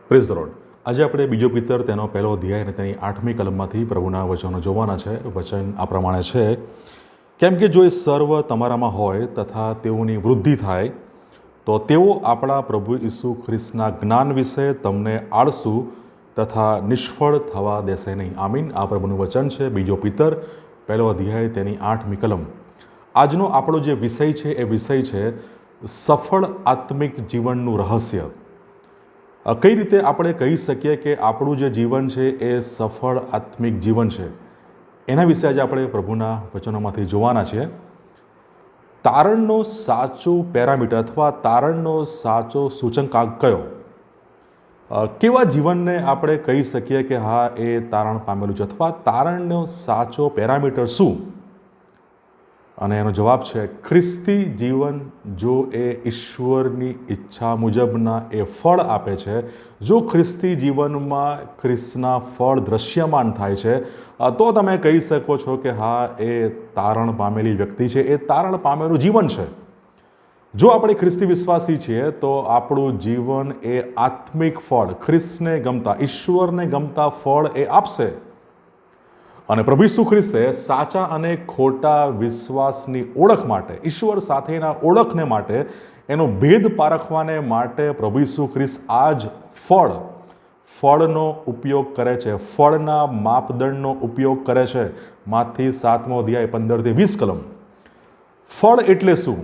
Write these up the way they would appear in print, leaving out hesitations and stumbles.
Praise the lord. આજે આપણે બીજો પિત્તર તેનો પહેલો અધ્યાય અને તેની 8મી કલમમાંથી પ્રભુના વચનો જોવાના છે. વચન આ પ્રમાણે છે, કેમ કે જો એ સર્વ તમારામાં હોય તથા તેઓની વૃદ્ધિ થાય તો તેઓ આપણા પ્રભુ ઈસુ ખ્રિસ્તના જ્ઞાન વિશે તમને આળસુ તથા નિષ્ફળ થવા દેશે નહીં. આમીન. આ પ્રભુનું વચન છે. બીજો પિત્તર પહેલો અધ્યાય તેની 8મી કલમ. આજનો આપણો જે વિષય છે એ વિષય છે સફળ આત્મિક જીવનનું રહસ્ય. કઈ રીતે આપણે કહી શકીએ કે આપણું જે જીવન છે એ સફળ આત્મિક જીવન છે, એના વિશે આજે આપણે પ્રભુના વચનોમાંથી જોવાના છીએ. તારણનો સાચો પેરામીટર અથવા તારણનો સાચો સૂચકાંક કયો? કેવા જીવનને આપણે કહી શકીએ કે હા એ તારણ પામેલું છે, અથવા તારણનો સાચો પેરામીટર શું? અને એનો જવાબ છે ખ્રિસ્તી જીવન. જો એ ઈશ્વરની ઈચ્છા મુજબના એ ફળ આપે છે, જો ખ્રિસ્તી જીવનમાં ખ્રિસ્તના ફળ દ્રશ્યમાન થાય છે, તો તમે કહી શકો છો કે હા એ તારણ પામેલી વ્યક્તિ છે, એ તારણ પામેલું જીવન છે. જો આપણે ખ્રિસ્તી વિશ્વાસી છીએ તો આપણું જીવન એ આત્મિક ફળ, ખ્રિસ્તને ગમતા, ઈશ્વરને ગમતા ફળ એ આપશે. અને પ્રભુ ઈસુ ખ્રિસ્તે સાચા અને ખોટા વિશ્વાસની ઓળખ માટે, ઈશ્વર સાથેના ઓળખને માટે, એનો ભેદ પારખવાને માટે પ્રભુ ઈસુ ખ્રિસ્ત આ જ ફળનો ઉપયોગ કરે છે, ફળના માપદંડનો ઉપયોગ કરે છે. માથી 7મો અધ્યાય 15-20 કલમ. ફળ એટલે શું?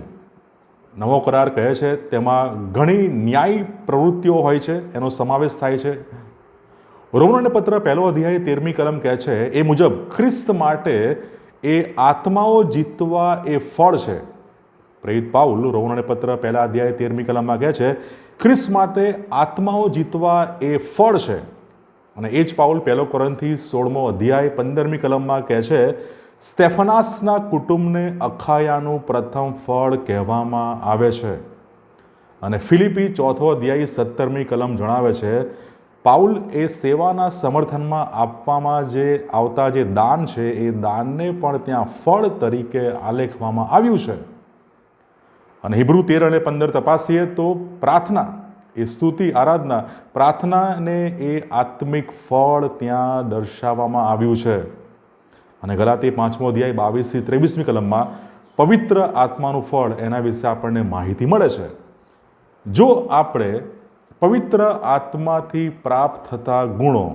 નવો કરાર કહે છે તેમાં ઘણી ન્યાય પ્રવૃત્તિઓ હોય છે, એનો સમાવેશ થાય છે. રોમનોને પત્ર પહેલો અધ્યાય 13મી કલમ કહે છે એ મુજબ ખ્રિસ્ત માટે એ આત્માઓ જીતવા એ ફળ છે. પ્રેરિત પાઉલ રોમનોને પત્ર પહેલા અધ્યાય 13મી કલમમાં કહે છે ખ્રિસ્ત માટે આત્માઓ જીતવા એ ફળ છે. અને એ જ પાઉલ પહેલો કોરિન્થી 16મો અધ્યાય 15મી કલમમાં કહે છે સ્તેફનાસના કુટુંબને અખાયાનું પ્રથમ ફળ કહેવામાં આવે છે. અને ફિલિપી 4થો અધ્યાય 17મી કલમ જણાવે છે પાઉલ એ સેવાના સમર્થનમાં આપવામાં જે આવતા જે દાન છે એ દાનને પણ ત્યાં ફળ તરીકે આલેખવામાં આવ્યું છે. અને હિબ્રુ 13 અને 15 તપાસીએ તો પ્રાર્થના, એ સ્તુતિ, આરાધના, પ્રાર્થનાને એ આત્મિક ફળ ત્યાં દર્શાવવામાં આવ્યું છે. અને ગલાતી 5મો અધ્યાય 22-23મી કલમમાં પવિત્ર આત્માનું ફળ, એના વિશે આપણને માહિતી મળે છે. જો આપણે પવિત્ર આત્માથી પ્રાપ્ત થતા ગુણો,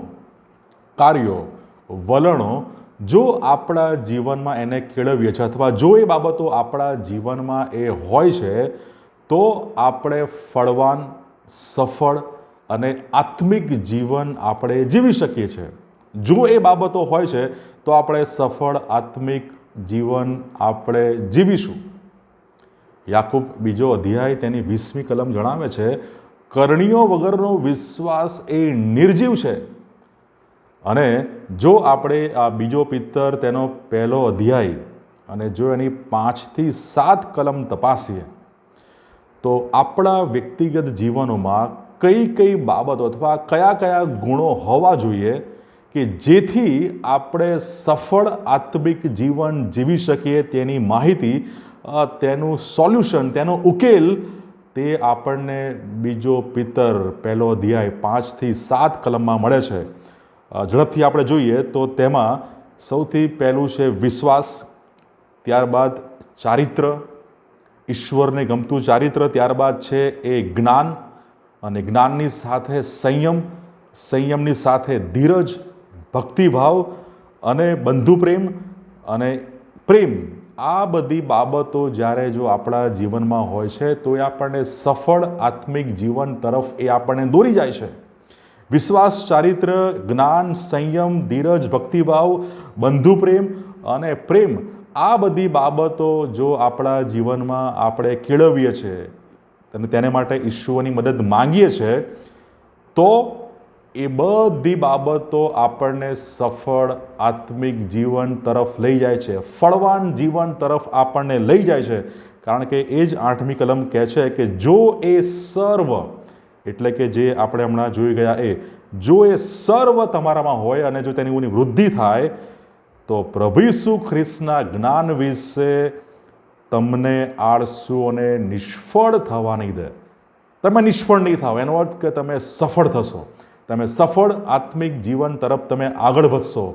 કાર્યો, વલણો જો આપણા જીવનમાં એને કેળવીએ છીએ, અથવા જો એ બાબતો આપણા જીવનમાં એ હોય છે, તો આપણે ફળવાન, સફળ અને આત્મિક જીવન આપણે જીવી શકીએ છીએ. જો એ બાબતો હોય છે તો આપણે સફળ આત્મિક જીવન આપણે જીવીશું. યાકૂબ 2 અધ્યાય તેની 20મી કલમ જણાવે છે કરણીઓ વગરનો વિશ્વાસ એ નિર્જીવ છે. અને જો આપણે આ બીજો પિત્તર તેનો પહેલો અધ્યાય અને જો એની 5-7 કલમ તપાસીએ તો આપણા વ્યક્તિગત જીવનોમાં કઈ કઈ બાબતો અથવા કયા કયા ગુણો હોવા જોઈએ કે જેથી આપણે સફળ આત્મિક જીવન જીવી શકીએ, તેની માહિતી, તેનું સોલ્યુશન, તેનો ઉકેલ તે આપણને બીજો પિત્તર પહેલો અધ્યાય 5-7 કલમમાં મળે છે. ઝડપથી આપણે જોઈએ તો તેમાં સૌથી પહેલું છે વિશ્વાસ, ત્યારબાદ ચારિત્ર, ઈશ્વરને ગમતું ચારિત્ર, ત્યારબાદ છે એ જ્ઞાન, અને જ્ઞાનની સાથે સંયમ, સંયમની સાથે ધીરજ, ભક્તિભાવ અને બંધુપ્રેમ અને પ્રેમ. આ બધી બાબતો જ્યારે જો આપણા જીવનમાં હોય છે તો એ આપણને સફળ આત્મિક જીવન તરફ એ આપણને દોરી જાય છે. વિશ્વાસ, ચારિત્ર, જ્ઞાન, સંયમ, ધીરજ, ભક્તિભાવ, બંધુપ્રેમ અને પ્રેમ, આ બધી બાબતો જો આપણા જીવનમાં આપણે કેળવીએ છીએ અને તેને માટે ઈશ્વરની મદદ માંગીએ છીએ તો એ બધી બાબતો આપણને સફળ આત્મિક જીવન તરફ લઈ જાય છે, ફળવાન જીવન તરફ આપણને લઈ જાય છે. કારણ કે એ જ 8મી કલમ કહે છે કે જો એ સર્વ, એટલે કે જે આપણે હમણાં જોઈ ગયા એ, જો એ સર્વ તમારામાં હોય અને જો તેની વૃદ્ધિ થાય તો પ્રભુ ઈસુ ખ્રિસ્તના જ્ઞાન વિશે તમને આળસુ અને નિષ્ફળ થવા નહીં દે. તમે નિષ્ફળ નહીં થાવ, એનો અર્થ કે તમે સફળ થશો, તમે સફળ આત્મિક જીવન તરફ તમે આગળ વધશો.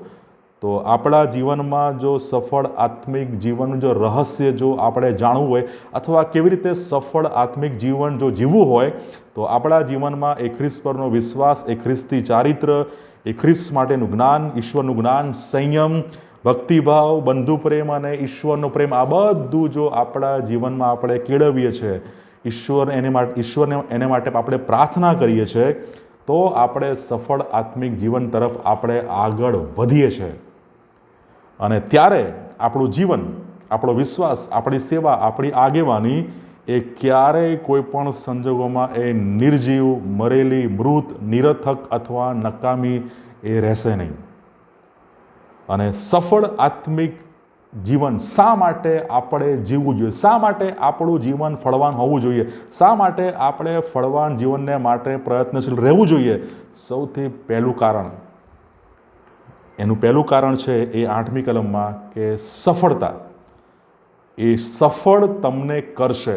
તો આપણા જીવનમાં જો સફળ આત્મિક જીવનનું જો રહસ્ય જો આપણે જાણવું હોય અથવા કેવી રીતે સફળ આત્મિક જીવન જો જીવવું હોય, તો આપણા જીવનમાં એ ખ્રિસ્ત પરનો વિશ્વાસ, એ ખ્રિસ્તી ચારિત્ર, એ ખ્રિસ્ત માટેનું જ્ઞાન, ઈશ્વરનું જ્ઞાન, સંયમ, ભક્તિભાવ, બંધુ પ્રેમ અને ઈશ્વરનો પ્રેમ, આ બધું જો આપણા જીવનમાં આપણે કેળવીએ છીએ, ઈશ્વરને એને માટે આપણે પ્રાર્થના કરીએ છીએ, તો આપણે સફળ આત્મિક જીવન તરફ આપણે આગળ વધીએ છીએ. અને ત્યારે આપણું જીવન, આપણો વિશ્વાસ, આપણી સેવા, આપણી આગેવાની એ ક્યારેય કોઈ પણ સંજોગોમાં એ નિર્જીવ, મરેલી, મૃત, નિરર્થક અથવા નકામી એ રહેશે નહીં. અને સફળ આત્મિક જીવન શા માટે આપણે જીવવું જોઈએ, શા માટે આપણું જીવન ફળવાન હોવું જોઈએ, શા માટે આપણે ફળવાન જીવનને માટે પ્રયત્નશીલ રહેવું જોઈએ? સૌથી પહેલું કારણ, એનું પહેલું કારણ છે એ 8મી કલમમાં કે સફળતા. એ સફળ તમને કરશે.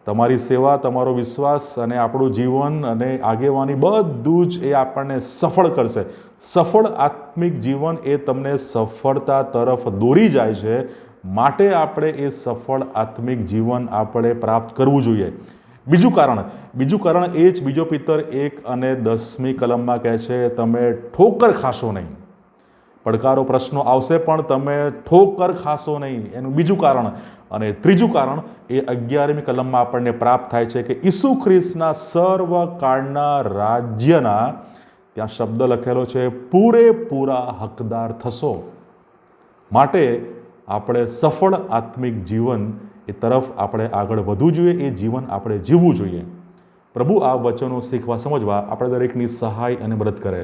તમારી સેવા, તમારો વિશ્વાસ અને આપણું જીવન અને આગેવાની બધું જ એ આપણને સફળ કરશે. સફળ આત્મિક જીવન એ તમને સફળતા તરફ દોરી જાય છે. માટે આપણે એ સફળ આત્મિક જીવન આપણે પ્રાપ્ત કરવું જોઈએ. બીજું કારણ એ જ 2 પિતર 1 અને 10મી કલમમાં કહે છે, તમે ઠોકર ખાશો નહીં. પડકારો, પ્રશ્નો આવશે પણ તમે ઠોકર ખાશો નહીં, એનું બીજું કારણ. અને ત્રીજું કારણ એ 11મી કલમમાં આપણને પ્રાપ્ત થાય છે કે ઈસુ ખ્રિસ્તના સર્વકાળના રાજ્યના, ત્યાં શબ્દ લખેલો છે, પૂરેપૂરા હકદાર થશો. માટે આપણે સફળ આત્મિક જીવન એ તરફ આપણે આગળ વધવું જોઈએ, એ જીવન આપણે જીવવું જોઈએ. પ્રભુ આ વચનો શીખવા, સમજવા આપણે દરેકની સહાય અને મદદ કરે.